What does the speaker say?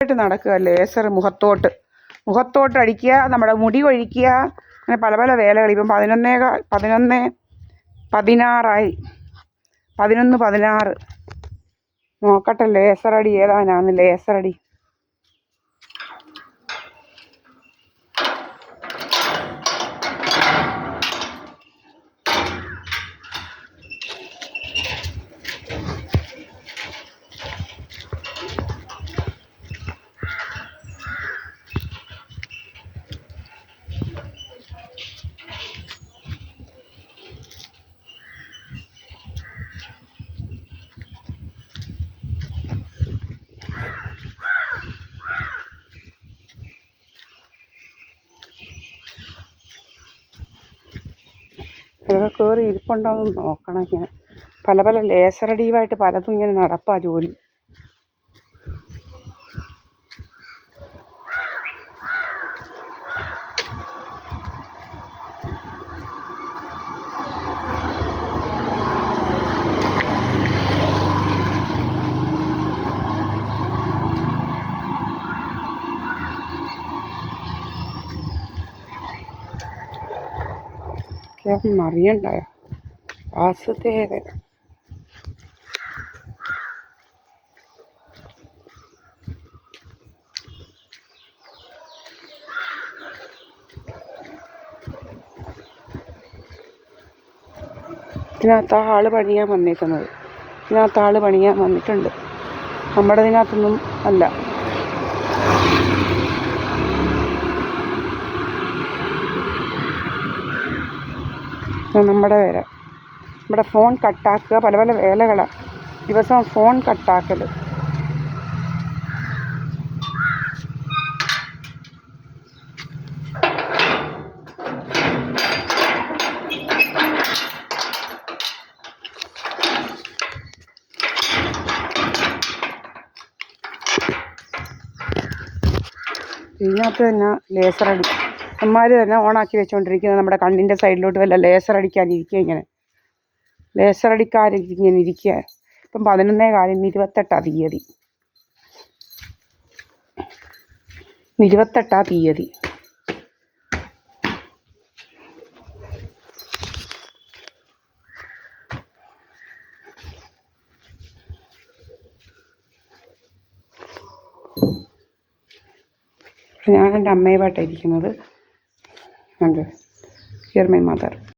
ആയിട്ട് നടക്കുക. ലേസർ മുഖത്തോട്ട് അടിക്കുക, നമ്മുടെ മുടി ഒഴിക്കുക, അങ്ങനെ പല പല വേലകൾ. ഇപ്പം 11:16 11:16. നോക്കട്ടെ ലേസറടി ഏതാനാന്ന്. ലേസറടി ഇതൊക്കെ കയറി ഇരിപ്പുണ്ടോയെന്ന് നോക്കണം. ഇങ്ങനെ പല പല ലേസറടിയുമായിട്ട് പലതും ഇങ്ങനെ നടപ്പാ ജോലി. അറിയണ്ടായോ വാസുദേവൻ. ഇതിനകത്ത് ആള് പണിയാൻ വന്നേക്കുന്നത്. ഇതിനകത്ത് ആള് പണിയാൻ വന്നിട്ടുണ്ട്. നമ്മുടെ ഇതിനകത്തൊന്നും അല്ല. നമ്മുടെ വേല. നമ്മുടെ ഫോൺ കട്ടാക്കുക, പല പല വേലകളാണ്. ദിവസം ഫോൺ കട്ടാക്കൽ. ഇതിനകത്ത് തന്നെ ലേസറടി അമ്മമാർ തന്നെ ഓണാക്കി വെച്ചുകൊണ്ടിരിക്കുന്നത്. നമ്മുടെ കണ്ണിൻ്റെ സൈഡിലോട്ട് വല്ല ലേസറടിക്കാനിരിക്കുക. ഇങ്ങനെ ലേസറടിക്കാരിങ്ങനെ ഇരിക്കുക. ഇപ്പം 11:28. 28 തീയതി. ഞാൻ എൻ്റെ അമ്മയുമായിട്ടാണ് ഇരിക്കുന്നത്. Here my mother.